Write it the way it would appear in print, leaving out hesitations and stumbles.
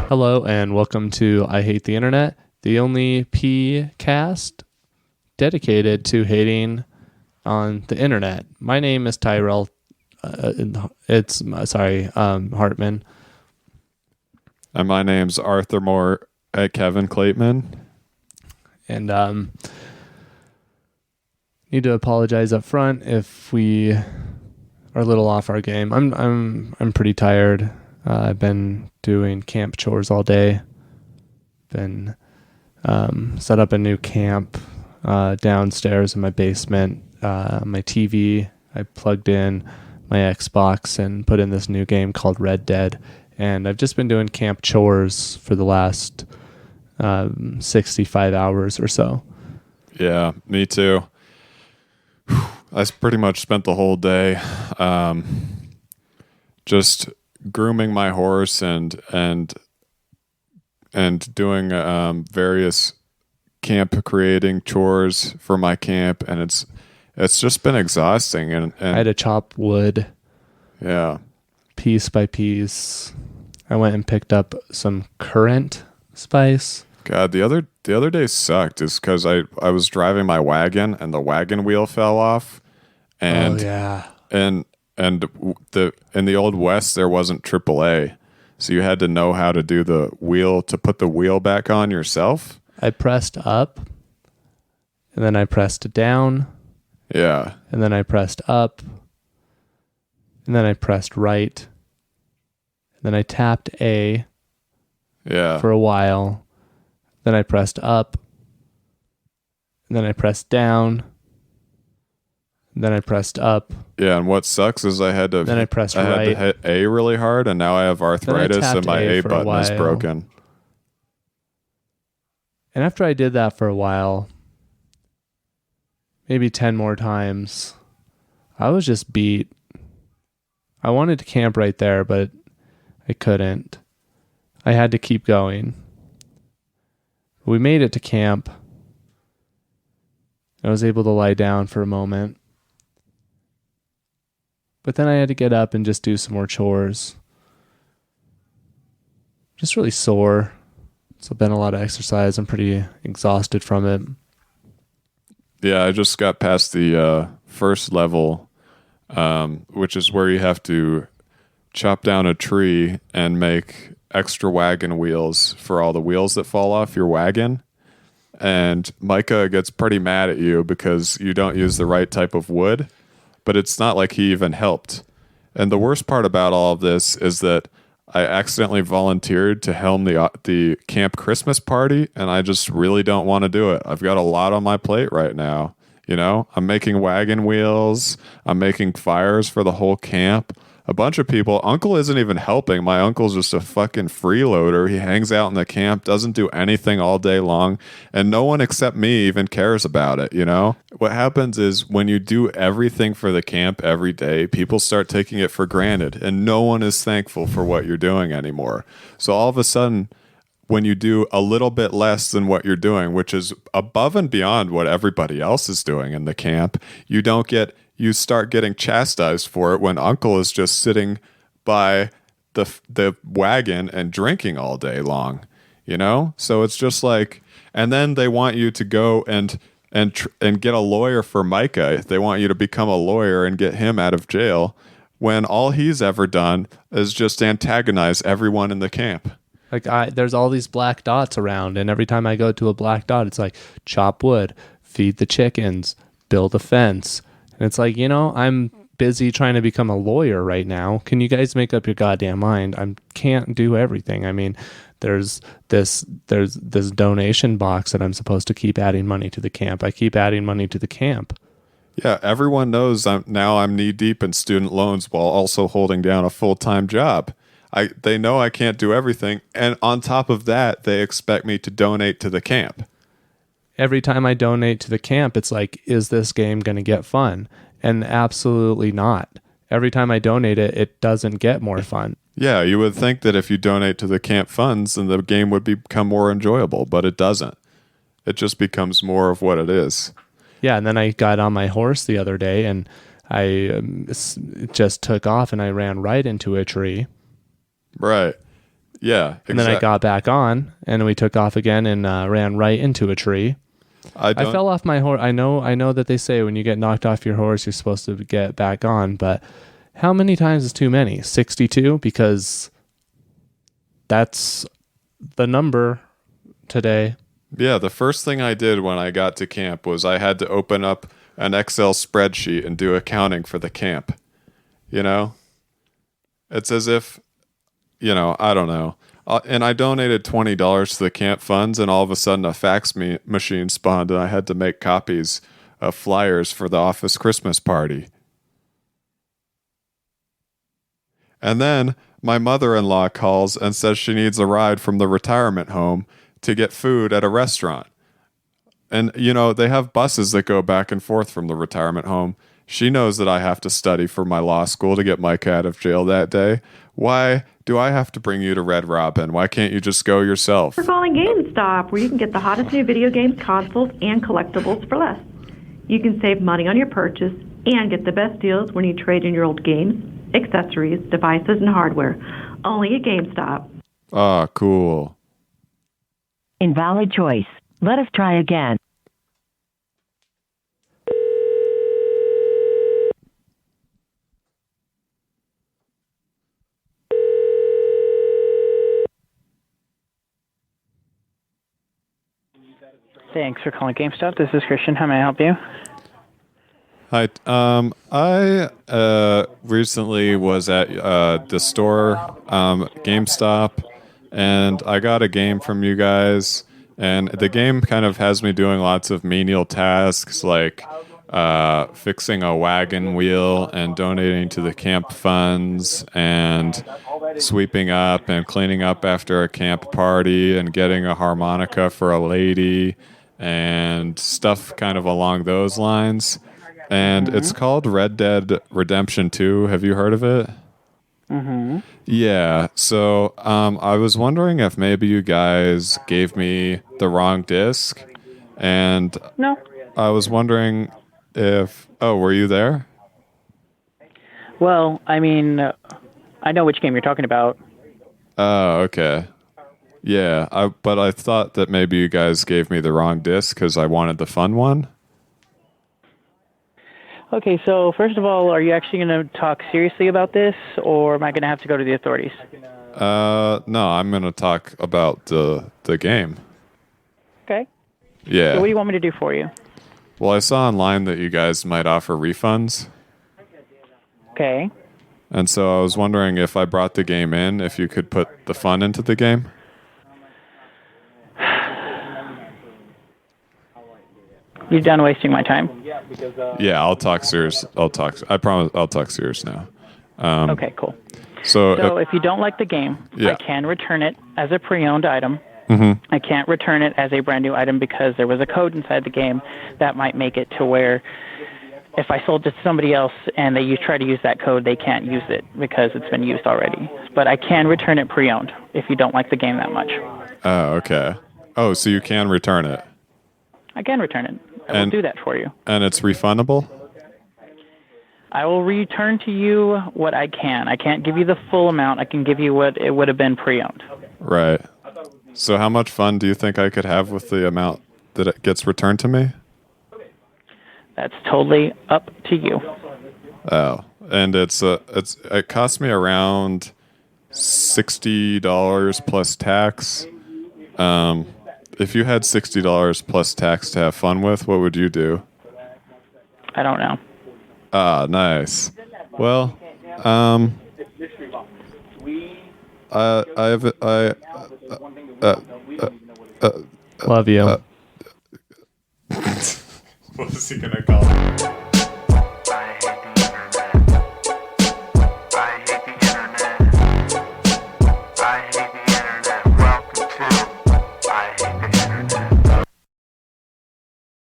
Hello and welcome to I Hate the Internet, the only P-cast dedicated to hating on the internet. My name is Tyrell. Hartman. And my name's Arthur Moore at Kevin Clateman. And need to apologize up front if we are a little off our game. I'm pretty tired. I've been doing camp chores all day. Been set up a new camp downstairs in my basement. My TV, I plugged in my Xbox and put in this new game called Red Dead. And I've just been doing camp chores for the last 65 hours or so. Yeah, me too. I pretty much spent the whole day just grooming my horse and doing various camp creating chores for my camp, and it's just been exhausting. And I had to chop wood. Yeah. Piece by piece. I went and picked up some currant spice. God, the other day sucked is because I was driving my wagon and the wagon wheel fell off. And, oh yeah. And in the Old West there wasn't AAA, so you had to know how to do the wheel to put the wheel back on yourself. I pressed up, and then I pressed down. Yeah. And then I pressed up, and then I pressed right. And then I tapped A. Yeah. For a while. Then I pressed up. And then I pressed down. And then I pressed up. Yeah, and what sucks is I had to had to hit A really hard, and now I have arthritis and my A button is broken. And after I did that for a while, maybe 10 more times, I was just beat. I wanted to camp right there, but I couldn't. I had to keep going. We made it to camp. I was able to lie down for a moment. But then I had to get up and just do some more chores. Just really sore. It's been a lot of exercise. I'm pretty exhausted from it. Yeah, I just got past the first level, which is where you have to chop down a tree and make extra wagon wheels for all the wheels that fall off your wagon. And Micah gets pretty mad at you because you don't use the right type of wood, but it's not like he even helped. And the worst part about all of this is that I accidentally volunteered to helm the camp Christmas party, and I just really don't want to do it. I've got a lot on my plate right now. You know, I'm making wagon wheels. I'm making fires for the whole camp. A bunch of people. Uncle isn't even helping. My uncle's just a fucking freeloader. He hangs out in the camp, doesn't do anything all day long, and no one except me even cares about it, you know? What happens is when you do everything for the camp every day, people start taking it for granted, and no one is thankful for what you're doing anymore. So all of a sudden, when you do a little bit less than what you're doing, which is above and beyond what everybody else is doing in the camp, you start getting chastised for it when Uncle is just sitting by the wagon and drinking all day long, you know? So it's just like, and then they want you to go and get a lawyer for Micah. They want you to become a lawyer and get him out of jail when all he's ever done is just antagonize everyone in the camp. Like there's all these black dots around, and every time I go to a black dot, it's like chop wood, feed the chickens, build a fence. And it's like, you know, I'm busy trying to become a lawyer right now. Can you guys make up your goddamn mind? I can't do everything. I mean, there's this donation box that I'm supposed to keep adding money to the camp. I keep adding money to the camp. Yeah, everyone knows I'm knee deep in student loans while also holding down a full-time job. They know I can't do everything, and on top of that, they expect me to donate to the camp. Every time I donate to the camp, it's like, is this game going to get fun? And absolutely not. Every time I donate it, it doesn't get more fun. Yeah, you would think that if you donate to the camp funds, then the game would become more enjoyable, but it doesn't. It just becomes more of what it is. Yeah, and then I got on my horse the other day, and I just took off, and I ran right into a tree. Right. Yeah, And then I got back on, and we took off again and ran right into a tree. I fell off my horse. I know that they say when you get knocked off your horse, you're supposed to get back on, but how many times is too many? 62? Because that's the number today. Yeah, the first thing I did when I got to camp was I had to open up an Excel spreadsheet and do accounting for the camp. You know? It's as if, I don't know. And I donated $20 to the camp funds, and all of a sudden a fax machine spawned, and I had to make copies of flyers for the office Christmas party. And then my mother-in-law calls and says she needs a ride from the retirement home to get food at a restaurant. And, they have buses that go back and forth from the retirement home. She knows that I have to study for my law school to get Mike out of jail that day. Why do I have to bring you to Red Robin? Why can't you just go yourself? We're calling GameStop, where you can get the hottest new video games, consoles, and collectibles for less. You can save money on your purchase and get the best deals when you trade in your old games, accessories, devices, and hardware. Only at GameStop. Ah, cool. Invalid choice. Let us try again. Thanks for calling GameStop. This is Christian. How may I help you? Hi. I recently was at the store, GameStop, and I got a game from you guys. And the game kind of has me doing lots of menial tasks like fixing a wagon wheel and donating to the camp funds and sweeping up and cleaning up after a camp party and getting a harmonica for a lady and stuff kind of along those lines. And it's called Red Dead Redemption 2. Have you heard of it? Mm-hmm. Yeah. So I was wondering if maybe you guys gave me the wrong disc. And No. I was wondering if... Oh, were you there? Well, I mean, I know which game you're talking about. Oh, okay. Yeah, but I thought that maybe you guys gave me the wrong disc because I wanted the fun one. Okay, so first of all, are you actually going to talk seriously about this, or am I going to have to go to the authorities? No, I'm going to talk about the game. Okay. Yeah. So what do you want me to do for you? Well, I saw online that you guys might offer refunds. Okay. And so I was wondering if I brought the game in, if you could put the fun into the game. You're done wasting my time. Yeah, I'll talk serious. I promise I'll talk serious now. Okay, cool. So if you don't like the game, yeah. I can return it as a pre-owned item. Mm-hmm. I can't return it as a brand new item because there was a code inside the game that might make it to where if I sold it to somebody else and they try to use that code, they can't use it because it's been used already. But I can return it pre-owned if you don't like the game that much. Oh, okay. Oh, so you can return it. I can return it. I will do that for you. And it's refundable? I will return to you what I can. I can't give you the full amount. I can give you what it would have been pre-owned. Right. So how much fun do you think I could have with the amount that it gets returned to me? That's totally up to you. Oh, and it cost me around $60 plus tax. If you had $60 plus tax to have fun with, what would you do? I don't know. Ah, nice. Well, Love you. What is he gonna call it?